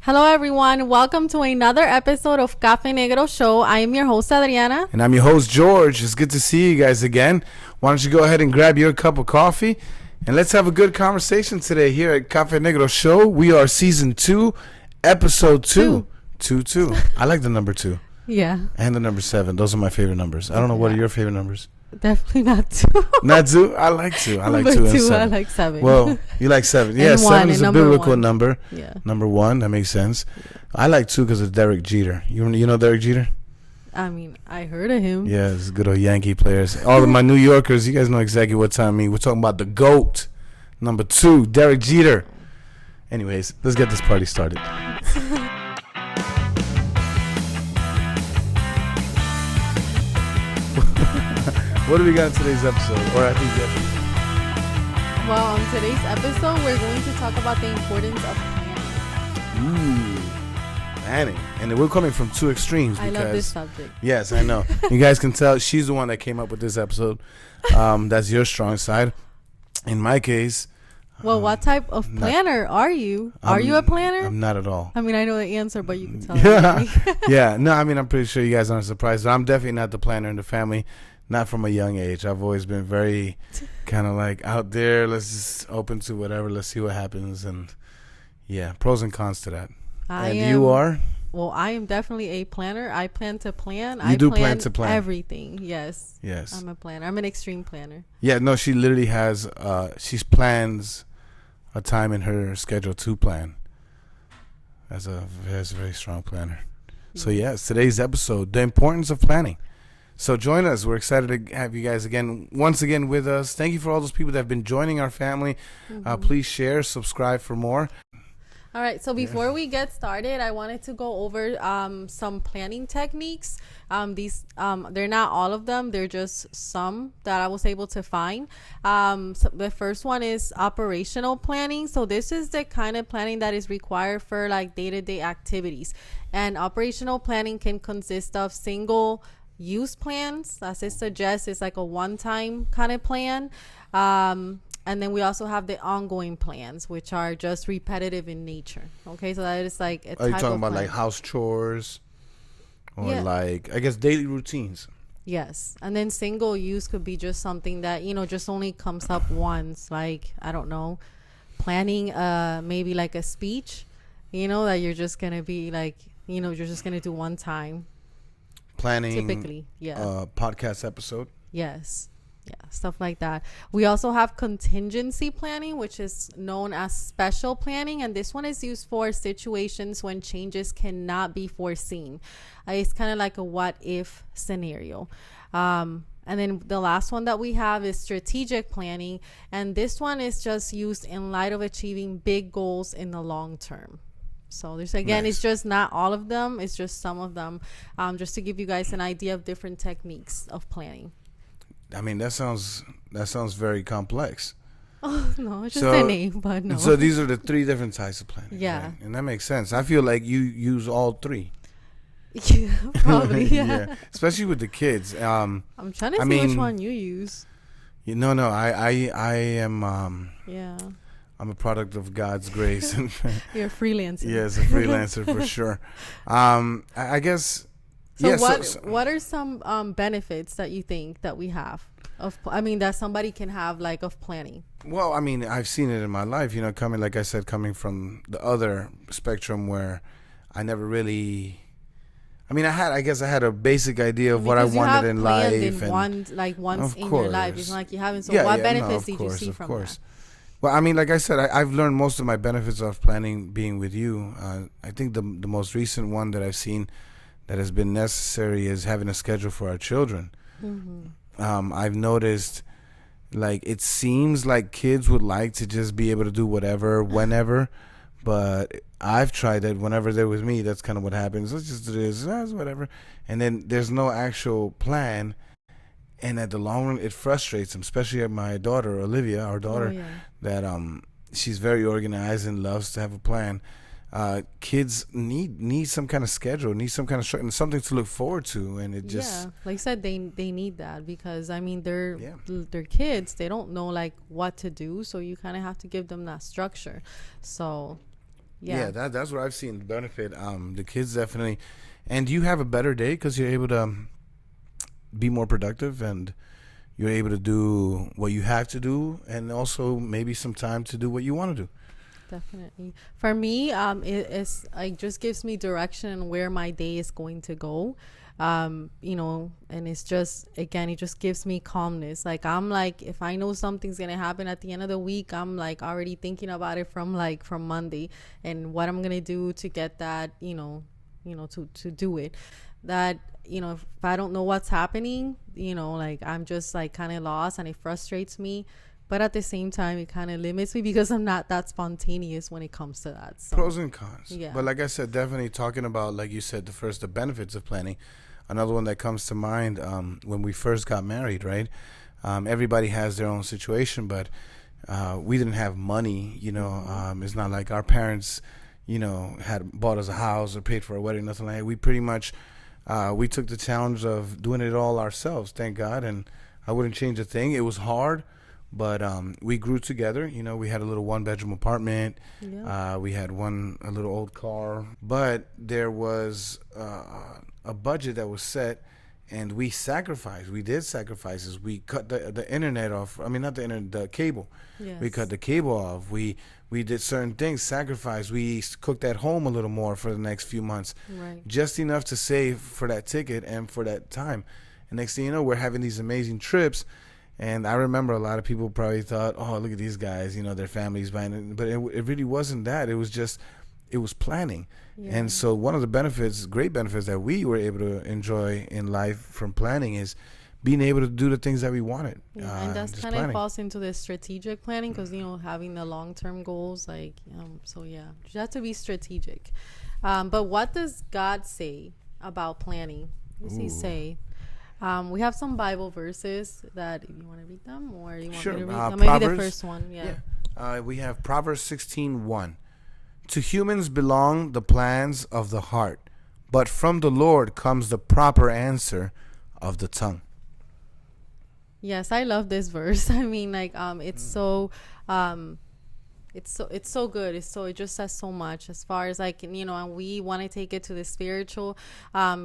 Hello, everyone. Welcome to another episode of Cafenegroshow. I am your host, Adriana. And I'm your host, George. It's good to see you guys again. Why don't you go ahead and grab your cup of coffee and let's have a good conversation today here at Cafenegroshow. We are season 2, episode 2. 2. I like the number 2. Yeah. And the number 7. Those are my favorite numbers. I don't know. What are your favorite numbers? Definitely not 2. Not 2? I like 2. I like 2 and 7. I like 7. Well, you like 7. Yeah, 7 is a biblical number. Yeah. Number 1. That makes sense. Yeah. I like 2 because of Derek Jeter. You know Derek Jeter? I mean, I heard of him. Yeah, it's good old Yankee players. All of my New Yorkers, you guys know exactly what time I mean. We're talking about the GOAT. Number 2, Derek Jeter. Anyways, let's get this party started. What do we got in today's episode? Or I think yesterday. Well, on today's episode, we're going to talk about the importance of planning. Planning. And we're coming from two extremes. I love this subject. Yes, I know. You guys can tell she's the one that came up with this episode. That's your strong side. In my case... Well, what type of planner are you? Are you a planner? I'm not at all. I mean, I know the answer, but you can tell me. Yeah. No, I mean, I'm pretty sure you guys aren't surprised. But I'm definitely not the planner in the family. Not from a young age. I've always been very kind of like out there. Let's just open to whatever. Let's see what happens. And yeah, pros and cons to that. You are? Well, I am definitely a planner. I plan to plan. You do plan to plan everything. Yes. Yes. I'm a planner. I'm an extreme planner. Yeah. No, she literally has. She plans a time in her schedule to plan. As a very strong planner. So yes, today's episode, the importance of planning. So join us. We're excited to have you guys once again with us. Thank you for all those people that have been joining our family. Please share, subscribe for more. All right. So before we get started, I wanted to go over some planning techniques. They're not all of them. They're just some that I was able to find. So the first one is operational planning. So this is the kind of planning that is required for like day-to-day activities. And operational planning can consist of single use plans. As it suggests, it's like a one-time kind of plan. And then we also have the ongoing plans, which are just repetitive in nature. Okay, so that is like a type of Are you talking about plan. like house chores or like, I guess, daily routines? Yes. And then single use could be just something that, just only comes up once. Like, I don't know, planning maybe like a speech, that you're just going to be like, you're just going to do one time. Planning typically, yeah. Podcast episode. Yes. Yeah, stuff like that. We also have contingency planning, which is known as special planning. And this one is used for situations when changes cannot be foreseen. It's kind of like a what if scenario. And then the last one that we have is strategic planning. And this one is just used in light of achieving big goals in the long term. So there's It's just not all of them. It's just some of them, just to give you guys an idea of different techniques of planning. I mean, that sounds very complex. Oh, no, it's just a name, but no. So these are the 3 different types of planning. Yeah. Right? And that makes sense. I feel like you use all 3. Yeah, probably, yeah. Especially with the kids. I'm trying to see which one you use. No, I am... yeah. I'm a product of God's grace. You're a freelancer. Yes, a freelancer for sure. I guess... So what are some benefits that you think that we have that somebody can have like of planning? Well, I mean, I've seen it in my life, coming from the other spectrum where I never really, I guess I had a basic idea of what I wanted in life. Once in your life. It's not like you haven't. So what benefits did you see from that? Well, I mean, like I said, I've learned most of my benefits of planning being with you. I think the most recent one that I've seen that has been necessary is having a schedule for our children. I've noticed, like, it seems like kids would like to just be able to do whatever, whenever, but I've tried that whenever they're with me, that's kind of what happens. Let's just do this, whatever. And then there's no actual plan. And at the long run, it frustrates them, especially my daughter, Olivia, our daughter, that she's very organized and loves to have a plan. Kids need some kind of schedule, need some kind of structure, and something to look forward to, and it just like I said, they need that because they're kids. They don't know like what to do, so you kind of have to give them that structure. So Yeah. Yeah, that's what I've seen the benefit. The kids definitely, and you have a better day because you're able to be more productive, and you're able to do what you have to do, and also maybe some time to do what you want to do. Definitely. For me, it just gives me direction on where my day is going to go. And it's just, again, it just gives me calmness. Like, I'm like, if I know something's gonna happen at the end of the week, I'm like already thinking about it from Monday, and what I'm gonna do to get that, to do it. That, if I don't know what's happening, like, I'm just like kind of lost, and it frustrates me. But at the same time, it kind of limits me because I'm not that spontaneous when it comes to that. So, Pros and cons. yeah. But like I said, definitely talking about, like you said, the benefits of planning. Another one that comes to mind, when we first got married, right? Everybody has their own situation, but we didn't have money. It's not like our parents, had bought us a house or paid for a wedding, nothing like that. We pretty much, we took the challenge of doing it all ourselves, thank God. And I wouldn't change a thing. It was hard, but we grew together. We had a little 1-bedroom apartment. Yeah. We had a little old car, but there was a budget that was set, and we sacrificed. We did sacrifices. We cut the internet off. I mean, not the internet, the cable. Yes. We cut the cable off. We did certain things, sacrifice. We cooked at home a little more for the next few months, Right. just enough to save for that ticket and for that time. And next thing you know, we're having these amazing trips. And I remember a lot of people probably thought, "Oh, look at these guys, their families buying it." But it really wasn't that. It was planning. Yeah. And so one of the great benefits that we were able to enjoy in life from planning is being able to do the things that we wanted. Yeah, and that's just kind of planning. falls into the strategic planning because, having the long-term goals, like, so yeah, you have to be strategic. But what does God say about planning? What does he say? We have some Bible verses that, if you want to read them, or you want Sure. me to read them? Maybe Proverbs. the first one. Yeah. We have Proverbs 16:1. To humans belong the plans of the heart, but from the Lord comes the proper answer of the tongue. Yes, I love this verse. I mean, like, it's so, it's so good. It just says so much as far as, like, and we want to take it to the spiritual,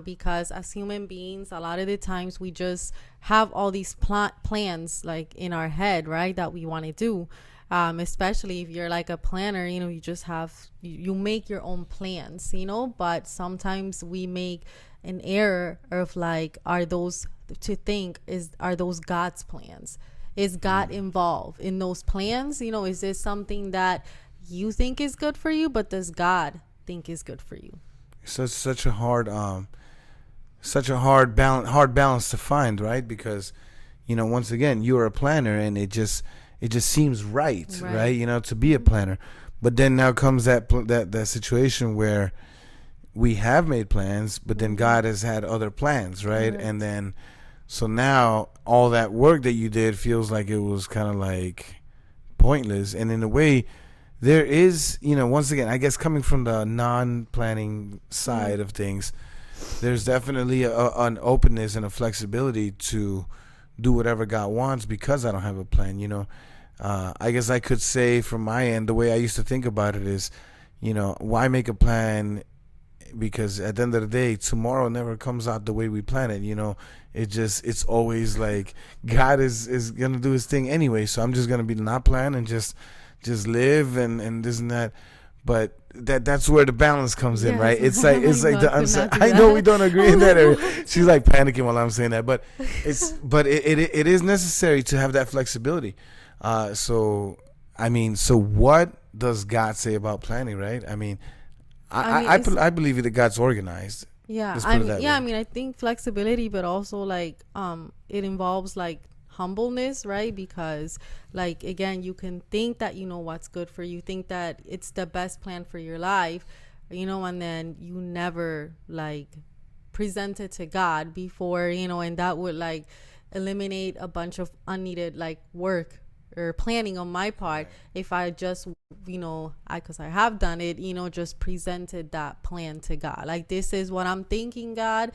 because as human beings, a lot of the times we just have all these plans like in our head, right, that we want to do. Especially if you're like a planner, you just you make your own plans, but sometimes we make an error of, like, are those God's plans? Is God involved in those plans? Is this something that you think is good for you, but does God think is good for you? So it's such a hard balance to find, right? Because once again, you're a planner, and it just seems right, to be a planner. But then now comes that situation where we have made plans, but then God has had other plans, right? And then, so now all that work that you did feels like it was kind of like pointless. And in a way, there is, once again, I guess coming from the non-planning side of things, there's definitely an openness and a flexibility to do whatever God wants because I don't have a plan, I guess I could say from my end, the way I used to think about it is, why make a plan? Because at the end of the day, tomorrow never comes out the way we plan it. It's always like God is gonna do his thing anyway. So I'm just gonna be not plan and just live and this and that. But that's where the balance comes in, right? It's like I know we don't agree in that area. She's like panicking while I'm saying that, but it is necessary to have that flexibility. So what does God say about planning, right? I believe that God's organized. Yeah, Let's put it that way. I mean, I think flexibility, but also, like, it involves, like, humbleness, right? Because, like, again, you can think that you know what's good for you, think that it's the best plan for your life, and then you never, like, present it to God before, and that would, like, eliminate a bunch of unneeded, like, work or planning on my part if I just, because I have done it, just presented that plan to God. Like, this is what I'm thinking, God.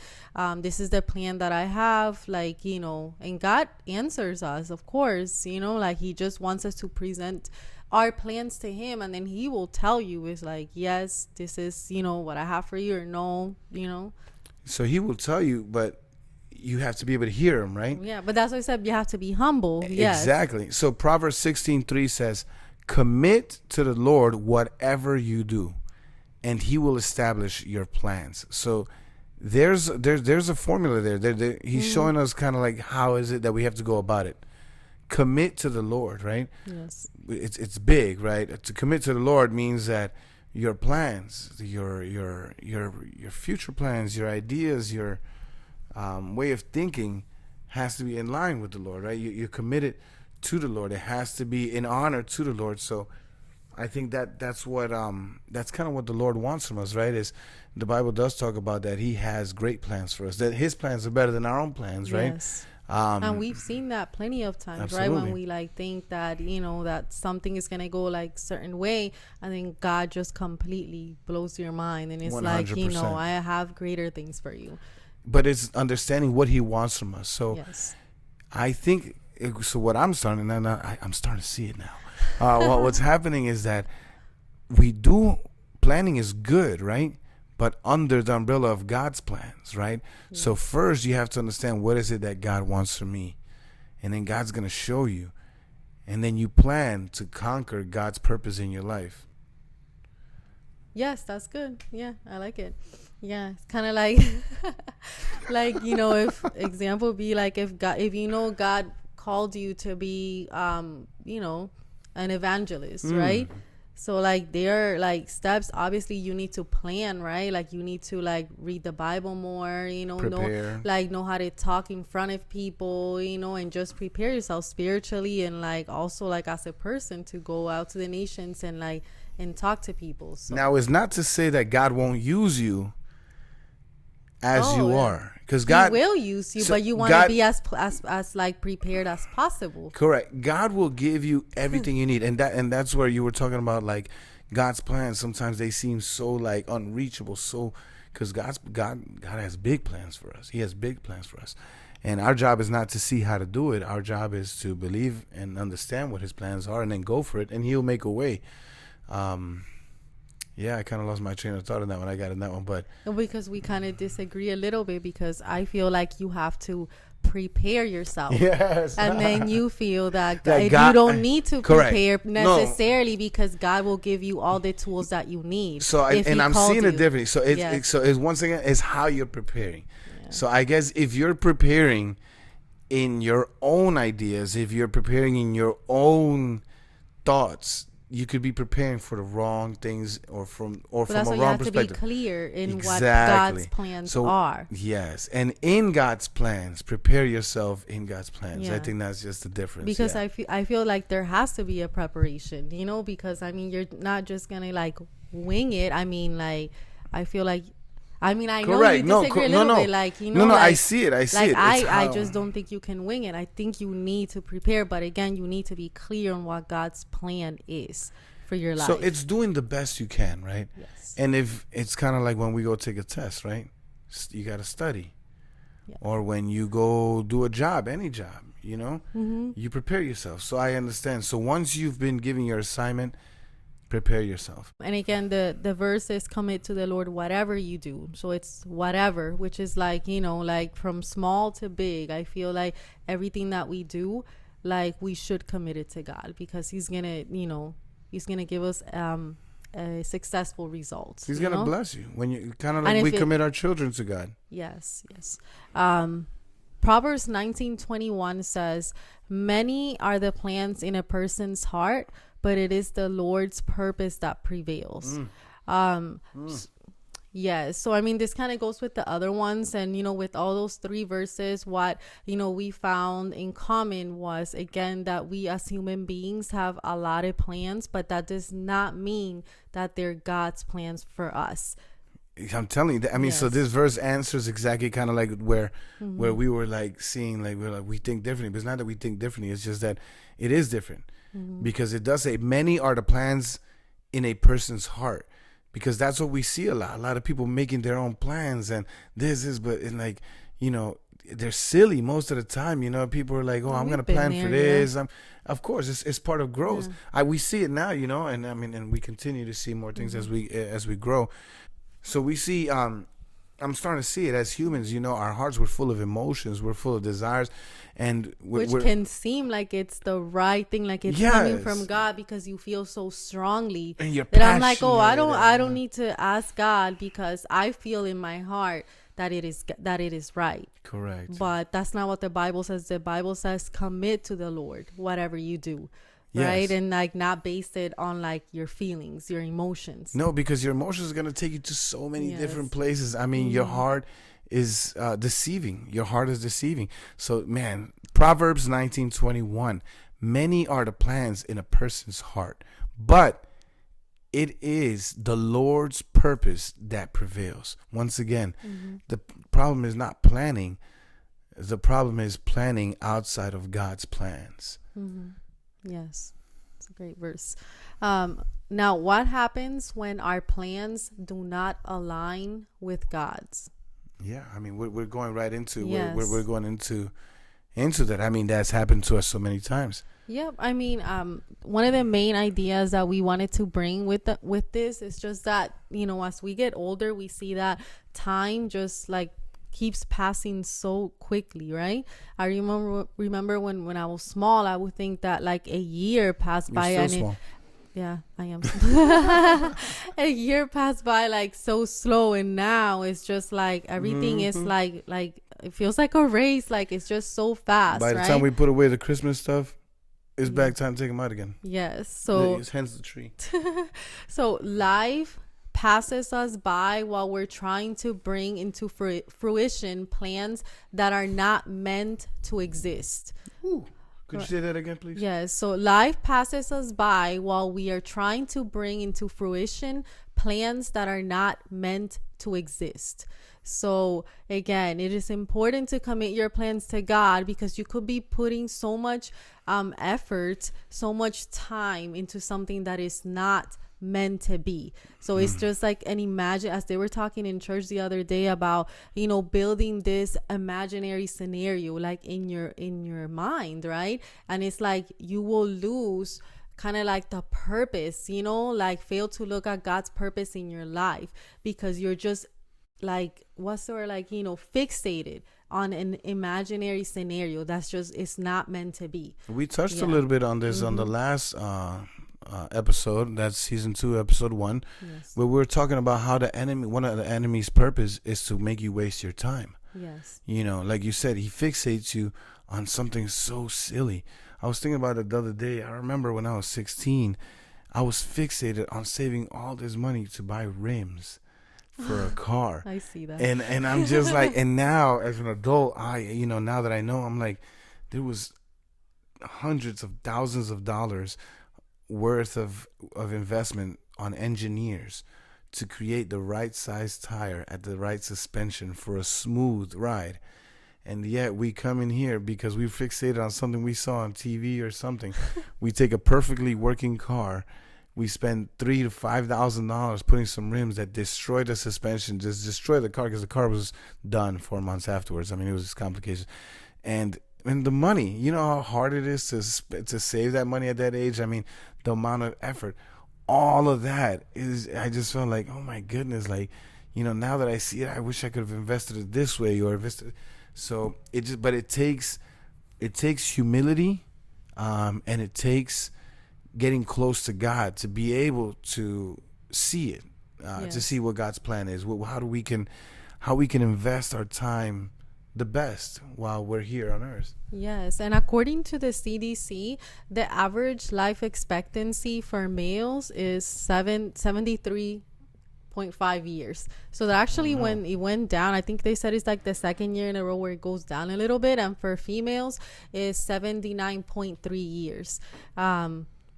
This is the plan that I have, like, and God answers us, of course, like, he just wants us to present our plans to him, and then he will tell you, is like, yes, this is, what I have for you, or no. So he will tell you, but you have to be able to hear him, right? Yeah, but that's what I said. You have to be humble. Yes. Exactly. So Proverbs 16:3 says, commit to the Lord whatever you do, and he will establish your plans. So there's a formula there. He's showing us kind of like how is it that we have to go about it. Commit to the Lord, right? Yes. It's big, right? To commit to the Lord means that your plans, your future plans, your ideas, your way of thinking has to be in line with the Lord, right? You're committed to the Lord. It has to be in honor to the Lord. So I think that's what that's kind of what the Lord wants from us, right? Is the Bible does talk about that He has great plans for us, that His plans are better than our own plans, right? Yes. And we've seen that plenty of times, absolutely. right? When we like think that, that something is going to go like certain way, and then God just completely blows your mind. And it's 100%. Like, I have greater things for you. But it's understanding what He wants from us. So yes. I think, so what I'm starting, and I'm starting to see it now. What's happening is that planning is good, right? But under the umbrella of God's plans, right? Yes. So first you have to understand, what is it that God wants from me? And then God's going to show you. And then you plan to conquer God's purpose in your life. Yes, that's good. Yeah, I like it. Yeah, it's kind of like, like, if example be like, if God called you to be, an evangelist, right? So like there are like steps. Obviously you need to plan, right? Like you need to like read the Bible more, know how to talk in front of people, and just prepare yourself spiritually, and like also like as a person to go out to the nations and like and talk to people. So. Now it's not to say that God won't use you as you are, because God will use you, but you want to be as like prepared as possible. Correct. God will give you everything you need, and that's where you were talking about like God's plans. Sometimes they seem so like unreachable, so because God has big plans for us. He has big plans for us, and our job is not to see how to do it. Our job is to believe and understand what His plans are, and then go for it, and He'll make a way. Yeah, I kind of lost my train of thought on that when I got in that one, but because we kind of disagree a little bit, because I feel like you have to prepare yourself. Yes. And then you feel that God, you don't need to prepare necessarily, because God will give you all the tools that you need. So I'm seeing it differently. So it's once again, it's how you're preparing. Yeah. So I guess if you're preparing in your own ideas, if you're preparing in your own thoughts, you could be preparing for the wrong things, or from a wrong perspective. You have to be clear in what God's plans are. Yes, and in God's plans, prepare yourself in God's plans. Yeah. I think that's just the difference. Because I feel like there has to be a preparation, because I mean you're not just gonna like wing it. I mean, like I feel like. I mean, I know you disagree a little bit, like, like, I see it. I just don't think you can wing it. I think you need to prepare, but again, you need to be clear on what God's plan is for your life. So it's doing the best you can, right? Yes. And if it's kind of like when we go take a test, right? You got to study. Yeah. Or when you go do a job, any job, you prepare yourself. So I understand. So once you've been given your assignment, prepare yourself. And again, the verse is commit to the Lord whatever you do. So it's whatever, which is like, like from small to big. I feel like everything that we do, like we should commit it to God, because He's gonna give us successful results. He's gonna bless you when you kind of like we commit our children to God. Yes. Proverbs 19:21 says, "Many are the plans in a person's heart, but it is the Lord's purpose that prevails." Yes. So, I mean, this kind of goes with the other ones. And, with all those 3 verses, what, we found in common was, again, that we as human beings have a lot of plans, but that does not mean that they're God's plans for us. I'm telling you. I mean, yes. So this verse answers exactly kind of like where we were like seeing, like, we think differently. But it's not that we think differently. It's just that it is different. Because it does say many are the plans in a person's heart, because that's what we see a lot of people making their own plans, and but like, they're silly most of the time. People are like, oh, I'm We've gonna been plan there, for this. Of course, it's part of growth. We see it now, and I mean, and we continue to see more things as we grow. So we see. I'm starting to see it as humans. Our hearts were full of emotions. We're full of desires, and which can seem like it's the right thing, like it's coming from God because you feel so strongly. And you're that I'm like, oh, I passionate don't need to ask God because I feel in my heart that it is right. Correct. But that's not what the Bible says. The Bible says commit to the Lord whatever you do. Right. And like not based it on like your feelings, your emotions. No, because your emotions are going to take you to so many different places. I mean, your heart is deceiving. Your heart is deceiving. So, man, Proverbs 19:21. Many are the plans in a person's heart, but it is the Lord's purpose that prevails. Once again, the problem is not planning. The problem is planning outside of God's plans. Yes, it's a great verse. Now, what happens when our plans do not align with God's? Yeah, I mean, we're going right into we're going into that. I mean, that's happened to us so many times. Yep. I mean, one of the main ideas that we wanted to bring with this is just that, as we get older, we see that time just like keeps passing so quickly, right? I remember when I was small, I would think that like a year passed by. You're still small. Yeah, I am. A year passed by like so slow, and now it's just like everything is like it feels like a race. Like it's just so fast. By the time we put away the Christmas stuff, it's back time to take them out again. Yes. So hence the tree. So life passes us by while we're trying to bring into fruition plans that are not meant to exist. Ooh. Could you say that again, please? Yes. So life passes us by while we are trying to bring into fruition plans that are not meant to exist. So again, it is important to commit your plans to God because you could be putting so much effort, so much time into something that is not meant to be. So it's just like imagine, as they were talking in church the other day about building this imaginary scenario like in your mind, right? And it's like you will lose kind of like the purpose, like fail to look at God's purpose in your life because you're just like fixated on an imaginary scenario that's just it's not meant to be. We touched a little bit on this on the last episode. That's season 2, episode 1. Yes. Where we're talking about how one of the enemy's purpose is to make you waste your time. Yes. Like you said, he fixates you on something so silly. I was thinking about it the other day. I remember when I was 16, I was fixated on saving all this money to buy rims for a car. I see that. And I'm just like, and now as an adult, now that I know, I'm like, there was hundreds of thousands of dollars worth of investment on engineers to create the right size tire at the right suspension for a smooth ride. And yet we come in here because we fixated on something we saw on TV or something. We take a perfectly working car. We spend $3,000 to $5,000 putting some rims that destroy the suspension, just destroy the car because the car was done 4 months afterwards. I mean, it was complications. And the money, you know how hard it is to save that money at that age? I mean, the amount of effort, all of that is, I just felt like, oh my goodness, like, now that I see it, I wish I could have invested it this way or invested. So it takes humility, and it takes getting close to God to be able to see it, to see what God's plan is. How we can invest our time the best while we're here on earth. Yes, and according to the CDC, the average life expectancy for males is 73.5 years. So that actually when it went down, I think they said it's like the second year in a row where it goes down a little bit, and for females is 79.3 years.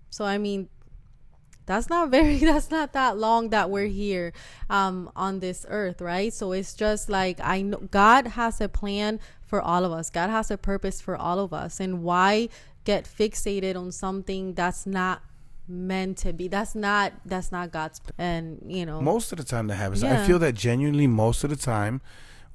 So I mean, that's not that long that we're here on this earth, right? So it's just like, I know God has a plan for all of us. God has a purpose for all of us. And why get fixated on something that's not meant to be? That's not God's. And most of the time that happens, I feel that genuinely most of the time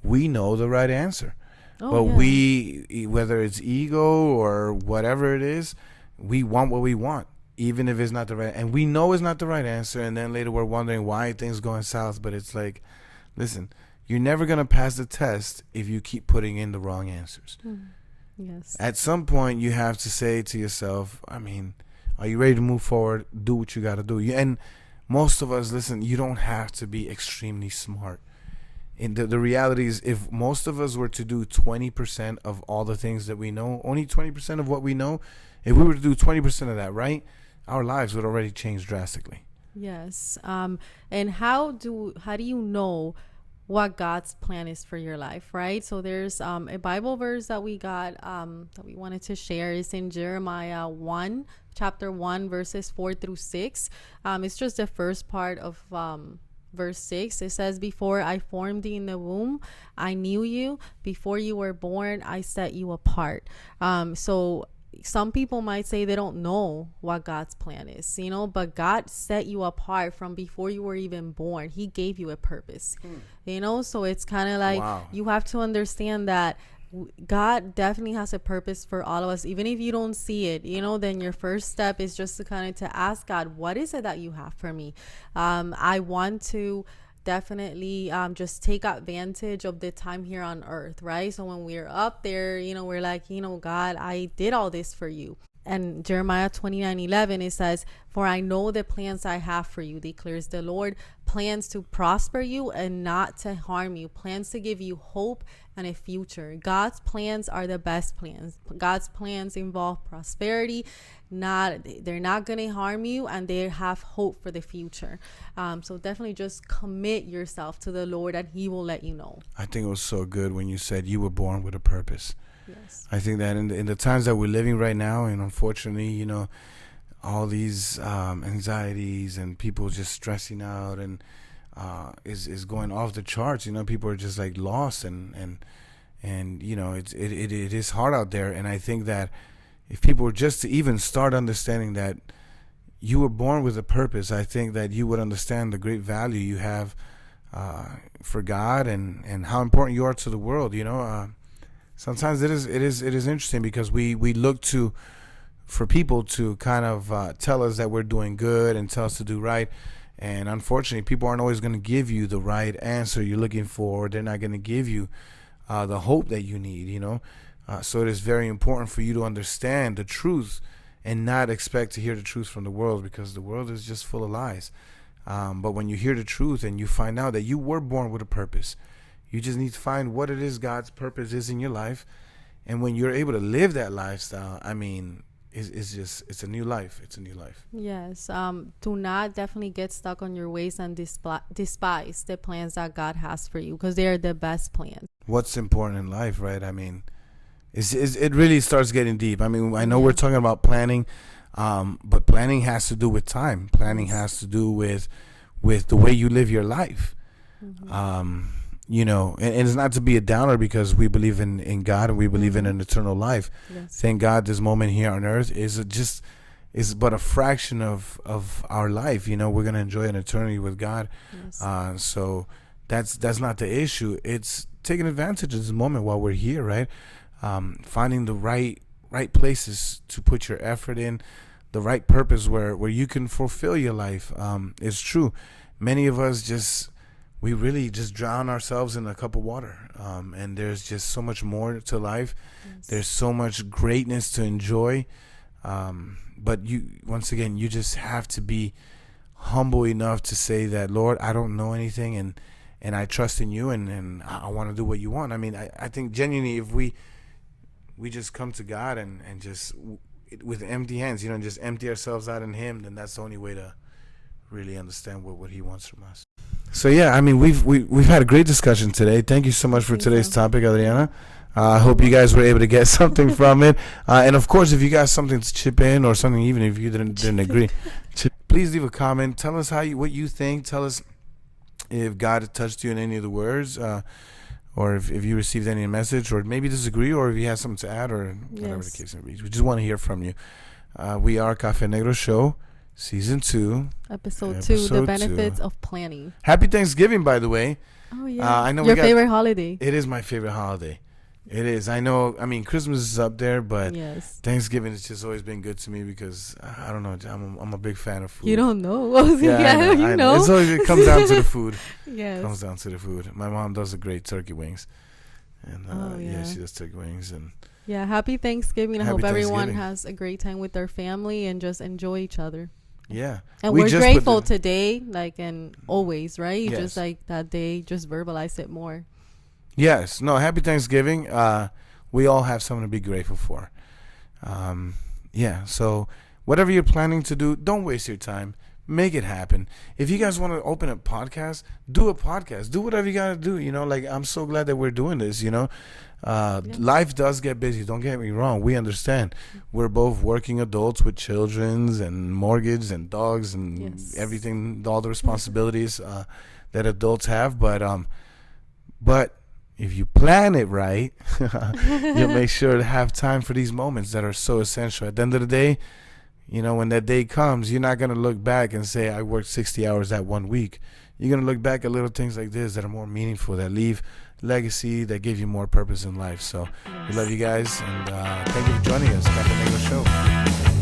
we know the right answer. Oh, But yeah. we, whether it's ego or whatever it is, we want what we want, even if it's not the right. And we know it's not the right answer. And then later we're wondering why things going south. But it's like, listen, you're never gonna pass the test if you keep putting in the wrong answers. Yes. At some point, you have to say to yourself, I mean, are you ready to move forward? Do what you got to do. And most of us, listen, you don't have to be extremely smart. And the reality is, if most of us were to do 20% of all the things that we know, only 20% of what we know, if we were to do 20% of that right, our lives would already change drastically. Yes. And how do you know what God's plan is for your life, right? So there's a Bible verse that we got that we wanted to share is in Jeremiah 1, chapter 1, verses 4 through 6. It's just the first part of verse 6. It says, before I formed thee in the womb, I knew you. Before you were born, I set you apart. So some people might say they don't know what God's plan is, but God set you apart from before you were even born. He gave you a purpose, so it's kind of like, wow, you have to understand that God definitely has a purpose for all of us. Even if you don't see it, then your first step is just to kind of to ask God, what is it that you have for me? I want to definitely just take advantage of the time here on earth, right? So when we're up there, we're like, God, I did all this for you. And Jeremiah 29:11, it says, for I know the plans I have for you, declares the Lord, plans to prosper you and not to harm you, plans to give you hope and a future. God's plans are the best plans. God's plans involve prosperity. They're not going to harm you, and they have hope for the future. So definitely just commit yourself to the Lord, and He will let you know. I think it was so good when you said you were born with a purpose. Yes. I think that in the times that we're living right now, and unfortunately, all these anxieties and people just stressing out and is going off the charts. People are just like lost and it is hard out there. And I think that if people were just to even start understanding that you were born with a purpose, I think that you would understand the great value you have for God and how important you are to the world. Sometimes it is interesting because we look for people to kind of tell us that we're doing good and tell us to do right, and unfortunately people aren't always going to give you the right answer you're looking for. They're not going to give you the hope that you need. So it is very important for you to understand the truth and not expect to hear the truth from the world, because the world is just full of lies. But when you hear the truth and you find out that you were born with a purpose, you just need to find what it is God's purpose is in your life. And when you're able to live that lifestyle, I mean, it's a new life. It's a new life. Yes. Do not definitely get stuck on your ways and despise the plans that God has for you, because they are the best plans. What's important in life, right? I mean, it really starts getting deep. I mean, I know we're talking about planning, but planning has to do with time. Planning has to do with the way you live your life. And it's not to be a downer, because we believe in God and we believe in an eternal life. Yes. Thank God this moment here on earth is but a fraction of our life. We're going to enjoy an eternity with God. Yes. So that's not the issue. It's taking advantage of this moment while we're here, right? Finding the right places to put your effort in, the right purpose where you can fulfill your life. It's true. Many of us we really just drown ourselves in a cup of water. And there's just so much more to life. Yes. There's so much greatness to enjoy. But once again, you just have to be humble enough to say that, Lord, I don't know anything, and I trust in you, and I want to do what you want. I mean, I think genuinely, if we just come to God and just with empty hands, just empty ourselves out in Him, then that's the only way to really understand what He wants from us. So yeah, I mean, we've had a great discussion today. Thank you so much for today's topic, Adriana. I hope you guys were able to get something from it. And of course, if you got something to chip in or something, even if you didn't agree, please leave a comment. Tell us what you think. Tell us if God touched you in any of the words, or if you received any message, or maybe disagree, or if you have something to add, or whatever the case may be. We just want to hear from you. We are Cafenegroshow, Season 2. Episode 2, the benefits of planning. Happy Thanksgiving, by the way. Oh, yeah. I know your favorite holiday. It is my favorite holiday. It is. I know. I mean, Christmas is up there, but Yes. Thanksgiving has just always been good to me because I don't know. I'm a big fan of food. You don't know. Yeah, Yeah, I know. you I know. It's always, it comes down to the food. Yes. Comes down to the food. My mom does a great turkey wings, and Oh, yeah, yeah. she does turkey wings, and Yeah, happy Thanksgiving. I Happy hope everyone Thanksgiving. has a great time with their family and just enjoy each other. yeah. And We we're just put grateful the- today, like, and always, right? You Yes. just like that day, just verbalize it more. Yes. No. Happy Thanksgiving. We all have something to be grateful for. Yeah. So whatever you're planning to do, don't waste your time. Make it happen. If you guys want to open a podcast, do a podcast. Do whatever you gotta do. Like I'm so glad that we're doing this. Life does get busy. Don't get me wrong. We understand. We're both working adults with children and mortgage and dogs and Yes. everything, all the responsibilities that adults have. But if you plan it right, you'll make sure to have time for these moments that are so essential. At the end of the day, when that day comes, you're not going to look back and say, I worked 60 hours that 1 week. You're going to look back at little things like this that are more meaningful, that leave legacy, that give you more purpose in life. So we love you guys, and thank you for joining us. Cafenegroshow.